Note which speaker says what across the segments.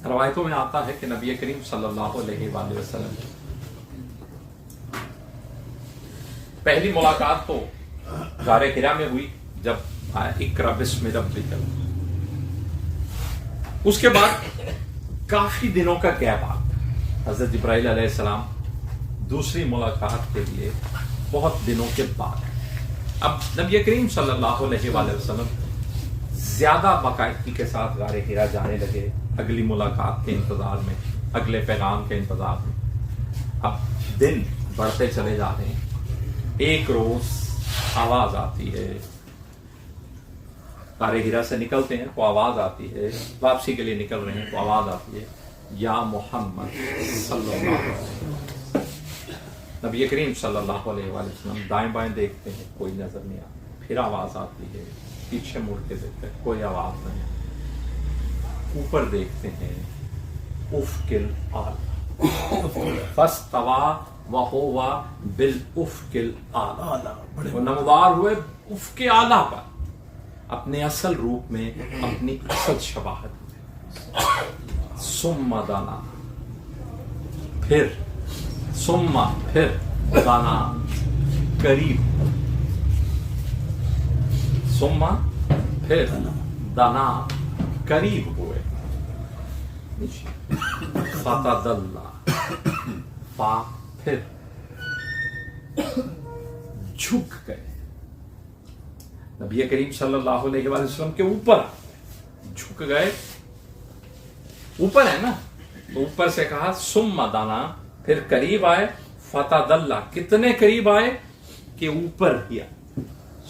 Speaker 1: روایتوں میں آتا ہے کہ نبی کریم صلی اللہ علیہ وآلہ وسلم پہلی ملاقات تو غار حرا میں ہوئی جب اقرأ بسم ربک، اس کے بعد کافی دنوں کا گیپ آ گیا۔ حضرت جبرائیل علیہ السلام دوسری ملاقات کے لیے بہت دنوں کے بعد، اب نبی کریم صلی اللہ علیہ وآلہ وسلم زیادہ باقاعدگی کے ساتھ غار حرا جانے لگے، اگلی ملاقات کے انتظار میں، اگلے پیغام کے انتظار میں۔ اب دن بڑھتے چلے جا رہے ہیں، ایک روز آواز آتی ہے، غار حرا سے نکلتے ہیں تو آواز آتی ہے، واپسی کے لیے نکل رہے ہیں تو آواز آتی ہے، یا محمد صلی اللہ علیہ وسلم۔ نبی کریم صلی اللہ علیہ وآلہ وسلم دائیں بائیں دیکھتے ہیں، کوئی نظر نہیں آتا، پھر آواز آتی ہے، پیچھے مڑ کے دیکھتے ہیں، کوئی آواز نہیں، اوپر دیکھتے ہیں، افق الاعلی فاستوی وہو بالافق الاعلی، وہ نمودار ہوئے افق اعلی پر، اپنے اصل روپ میں، اپنی اصل شباہت میں۔ ثم دنا، پھر دنا، قریب، ثم پھر دنا، قریب ہوئے، فتدلی، پھر جھک گئے، نبی کریم صلی اللہ علیہ وآلہ وسلم کے اوپر جھک گئے، اوپر ہے نا تو اوپر سے کہا ثم دنا، پھر قریب آئے، فتدلی، کتنے قریب آئے کہ اوپر ہی آئے،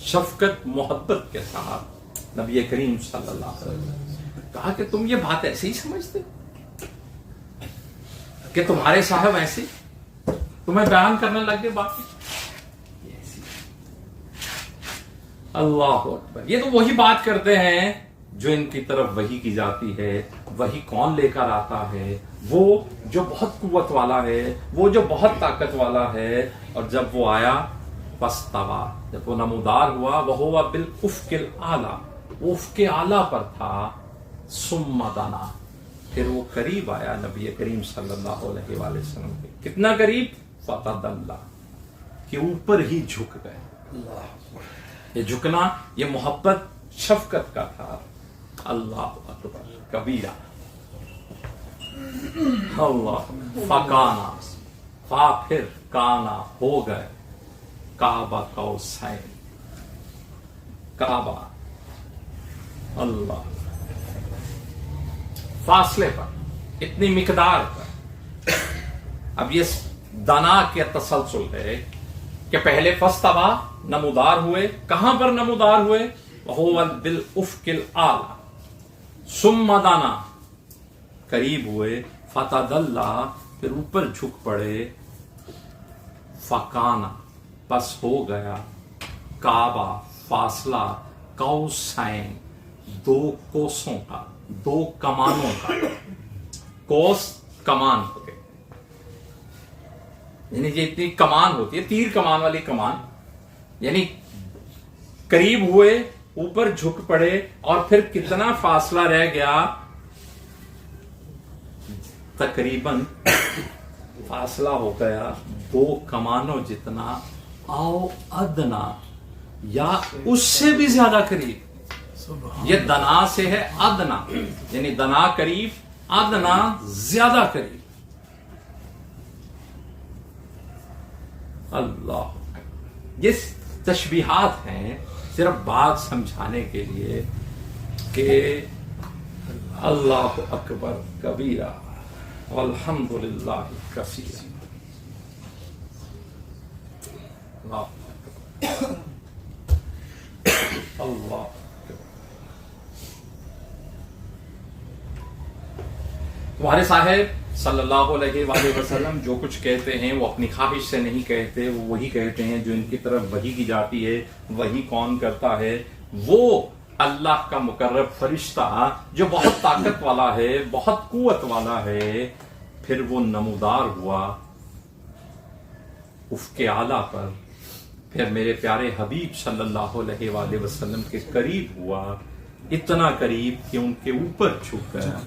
Speaker 1: شفقت محبت کے ساتھ نبی کریم صلی اللہ علیہ وسلم کہا کہ تم یہ بات ایسے ہی سمجھتے کہ تمہارے صاحب ایسے تمہیں بیان کرنے لگ گئے بات؟ اللہ اکبر، یہ تو وہی بات کرتے ہیں جو ان کی طرف وحی کی جاتی ہے۔ وحی کون لے کر آتا ہے؟ وہ جو بہت قوت والا ہے، وہ جو بہت طاقت والا ہے، اور جب وہ آیا فاستوی، جب وہ نمودار ہوا، وہو بالافق الاعلی، وہ افق اعلی پر تھا، ثم دنا، پھر وہ قریب آیا نبی کریم صلی اللہ علیہ وآلہ وسلم کے، کتنا قریب؟ فتدلی، کہ اوپر ہی جھک گئے۔ یہ جھکنا، یہ محبت شفقت کا تھا۔ اللہ اکبر کبیرہ، اللہ، فکانا، پھر کانا، ہو گئے، کعبہ قوسین، کعبہ، اللہ، فاصلے پر، اتنی مقدار پر۔ اب یہ دنا کے تسلسل ہے کہ پہلے فاستوی، نمودار ہوئے، کہاں پر نمودار ہوئے؟ وہو بالافق الاعلی، ثم دنا، قریب ہوئے، فتدلی، پھر اوپر جھک پڑے، فکانا، پس ہو گیا، کعبہ، فاصلہ، قوسین، دو کوسوں کا، دو کمانوں کا، کوس کمان ہو گئے، یعنی جتنی کمان ہوتی ہے، تیر کمان والی کمان، یعنی قریب ہوئے، اوپر جھک پڑے، اور پھر کتنا فاصلہ رہ گیا؟ تقریباً فاصلہ ہو گیا دو کمانوں جتنا، او ادنا، یا اس سے بھی زیادہ قریب۔ یہ دنا سے ہے ادنا، یعنی دنا قریب، ادنا زیادہ قریب۔ اللہ، یہ تشبیہات ہیں صرف بات سمجھانے کے لیے کہ اللہ اکبر کبیرہ والحمدللہ کثیرا۔ اللہ، تمہارے صاحب صلی اللہ علیہ وآلہ وسلم جو کچھ کہتے ہیں وہ اپنی خواہش سے نہیں کہتے، وہ وہی کہتے ہیں جو ان کی طرف وحی کی جاتی ہے۔ وحی کون کرتا ہے؟ وہ اللہ کا مقرب فرشتہ جو بہت طاقت والا ہے، بہت قوت والا ہے۔ پھر وہ نمودار ہوا افق اعلیٰ پر، پھر میرے پیارے حبیب صلی اللہ علیہ وآلہ وسلم کے قریب ہوا، اتنا قریب کہ ان کے اوپر جھک گیا۔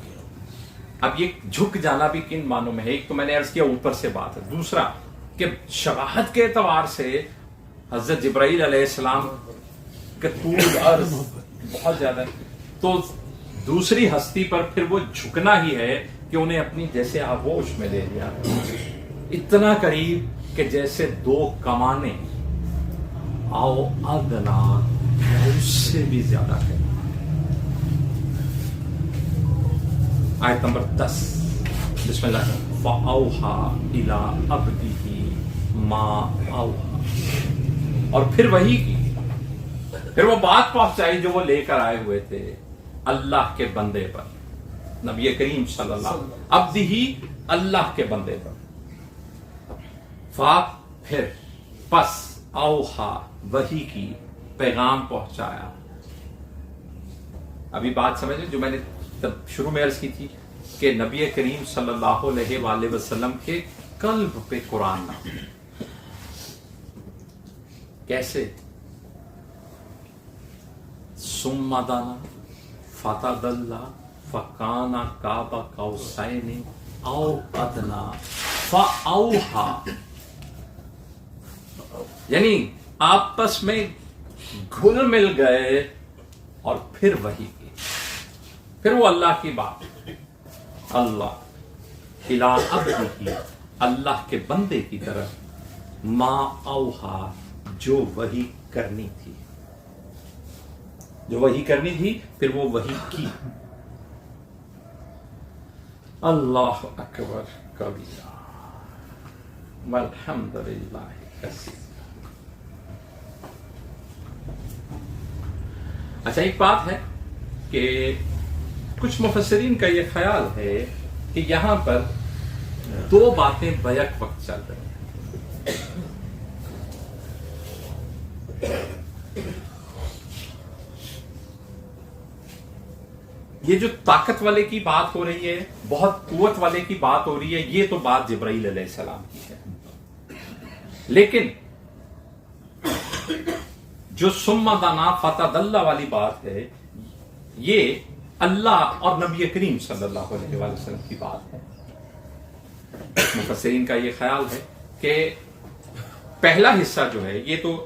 Speaker 1: اب یہ جھک جانا بھی کن معنوں میں ہے؟ ایک تو میں نے عرض کیا اوپر سے بات ہے، دوسرا کہ شباہت کے اعتبار سے حضرت جبرائیل علیہ السلام کے طول عرض بہت زیادہ ہے، تو دوسری ہستی پر پھر وہ جھکنا ہی ہے کہ انہیں اپنی جیسے آغوش میں لے لیا، اتنا قریب کہ جیسے دو کمانیں آؤ ادنا، اس سے بھی زیادہ ہے۔ آیت نمبر 10 بسم اللہ فَأَوْحَى إِلَىٰ عَبْدِهِ مَا أَوْحَىٰ، اور پھر وہی کی، پھر وہ بات پہنچائی جو وہ لے کر آئے ہوئے تھے اللہ کے بندے پر، نبی کریم صلی اللہ علیہ وسلم، عبدہ اللہ کے بندے پر، پھر پس اوحا وحی کی، پیغام پہنچایا۔ ابھی بات سمجھیں جو میں نے شروع میں عرض کی تھی کہ نبی کریم صلی اللہ علیہ وآلہ وسلم کے قلب پہ قرآن نازل، کیسے؟ ثم دنا فتدلی فکان قاب قوسین او ادنا فاوحی، یعنی آپس میں گھل مل گئے اور پھر وحی کی، پھر وہ اللہ کی بات، اللہ الی عبدہ، اللہ کے بندے کی طرف، ما اوحا، جو وحی کرنی تھی، جو وحی کرنی تھی پھر وہ وحی کی۔ اللہ اکبر کبیرہ والحمد للہ کثیرا۔ اچھا ایک بات ہے کہ کچھ مفسرین کا یہ خیال ہے کہ یہاں پر دو باتیں بیک وقت چل رہی ہیں۔ یہ جو طاقت والے کی بات ہو رہی ہے، بہت قوت والے کی بات ہو رہی ہے، یہ تو بات جبرائیل علیہ السلام کی ہے، لیکن جو ثم دنا فتدلی والی بات ہے، یہ اللہ اور نبی کریم صلی اللہ علیہ وآلہ وسلم کی بات ہے۔ مفسرین کا یہ خیال ہے کہ پہلا حصہ جو ہے یہ تو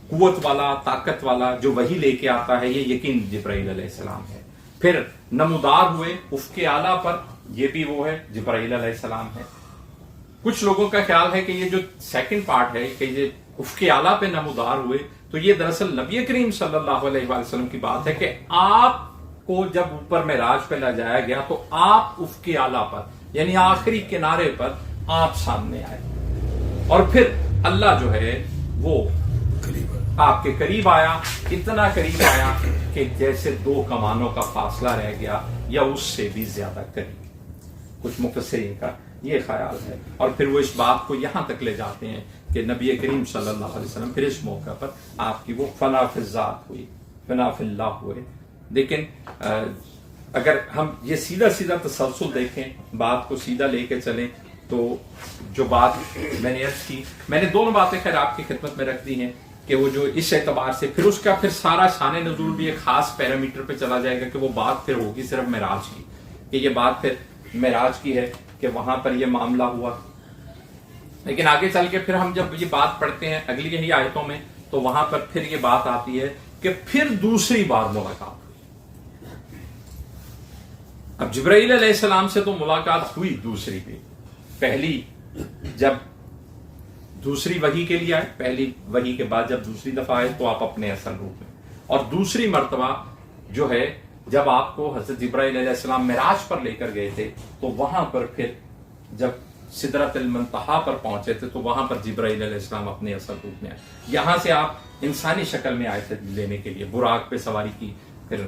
Speaker 1: قوت والا، طاقت والا جو وحی لے کے آتا ہے، یہ یقین جبرائیل علیہ السلام ہے۔ پھر نمودار ہوئے افق اعلیٰ پر، یہ بھی وہ ہے، جبرائیل علیہ السلام ہے۔ کچھ لوگوں کا خیال ہے کہ یہ جو سیکنڈ پارٹ ہے کہ یہ افق اعلیٰ پہ نمودار ہوئے، تو یہ دراصل نبی کریم صلی اللہ علیہ وآلہ وسلم کی بات ہے کہ آپ کو جب اوپر معراج پہ لے جایا گیا تو آپ افق اعلیٰ پر، یعنی آخری کنارے پر آپ سامنے آئے، اور پھر اللہ جو ہے وہ آپ کے قریب آیا، اتنا قریب آیا کہ جیسے دو کمانوں کا فاصلہ رہ گیا یا اس سے بھی زیادہ قریب۔ کچھ مفسرین کا یہ خیال ہے، اور پھر وہ اس بات کو یہاں تک لے جاتے ہیں کہ نبی کریم صلی اللہ علیہ وسلم پھر اس موقع پر آپ کی وہ فنا فی الذات ہوئی، فنا فی اللہ ہوئے۔ لیکن اگر ہم یہ سیدھا سیدھا تسلسل دیکھیں، بات کو سیدھا لے کے چلیں، تو جو بات میں نے عرض کی، میں نے دونوں باتیں خیر آپ کی خدمت میں رکھ دی ہیں کہ وہ جو اس اعتبار سے پھر اس کا پھر سارا شان نزول بھی ایک خاص پیرامیٹر پہ چلا جائے گا کہ وہ بات پھر ہوگی صرف معراج کی، کہ یہ بات پھر معراج کی ہے کہ وہاں پر یہ معاملہ ہوا۔ لیکن آگے چل کے پھر ہم جب یہ بات پڑھتے ہیں اگلی یہی آیتوں میں، تو وہاں پر پھر یہ بات آتی ہے کہ پھر دوسری بار ملاقات ہوئی۔ اب جبرائیل علیہ السلام سے تو ملاقات ہوئی دوسری بھی، پہلی جب دوسری وحی کے لیے آئے، پہلی وحی کے بعد جب دوسری دفعہ آئے تو آپ اپنے اصل روپ میں، اور دوسری مرتبہ جو ہے جب آپ کو حضرت جبرائیل علیہ السلام معراج پر لے کر گئے تھے، تو وہاں پر پھر جب سدرۃ المنتہا پر پہنچے تھے تو وہاں پر جبرائیل علیہ السلام اپنے اصل روپ میں آئے۔ یہاں سے آپ انسانی شکل میں آئے تھے لینے کے لیے، براق پہ سواری کی، پھر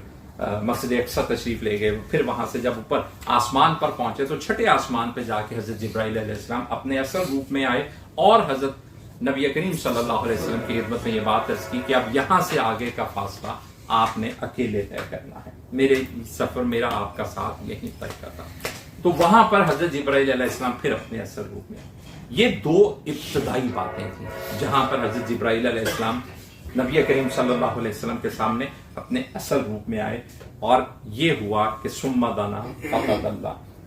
Speaker 1: مسجد اقصی تشریف لے گئے، پھر وہاں سے جب اوپر آسمان پر پہنچے تو چھٹے آسمان پہ جا کے حضرت جبرائیل علیہ السلام اپنے اصل روپ میں آئے، اور حضرت نبی کریم صلی اللہ علیہ وسلم کی خدمت میں یہ بات عرض کی کہ اب یہاں سے آگے کا فاصلہ آپ نے اکیلے طے کرنا ہے، میرے سفر میرا آپ کا ساتھ یہیں طے کرنا۔ تو وہاں پر حضرت جبرائیل علیہ السلام پھر اپنے اصل روپ میں، یہ دو ابتدائی باتیں تھیں جہاں پر حضرت جبرائیل علیہ السلام نبی کریم صلی اللہ علیہ وسلم کے سامنے اپنے اصل روپ میں آئے، اور یہ ہوا کہ ثم دنا فتدلی،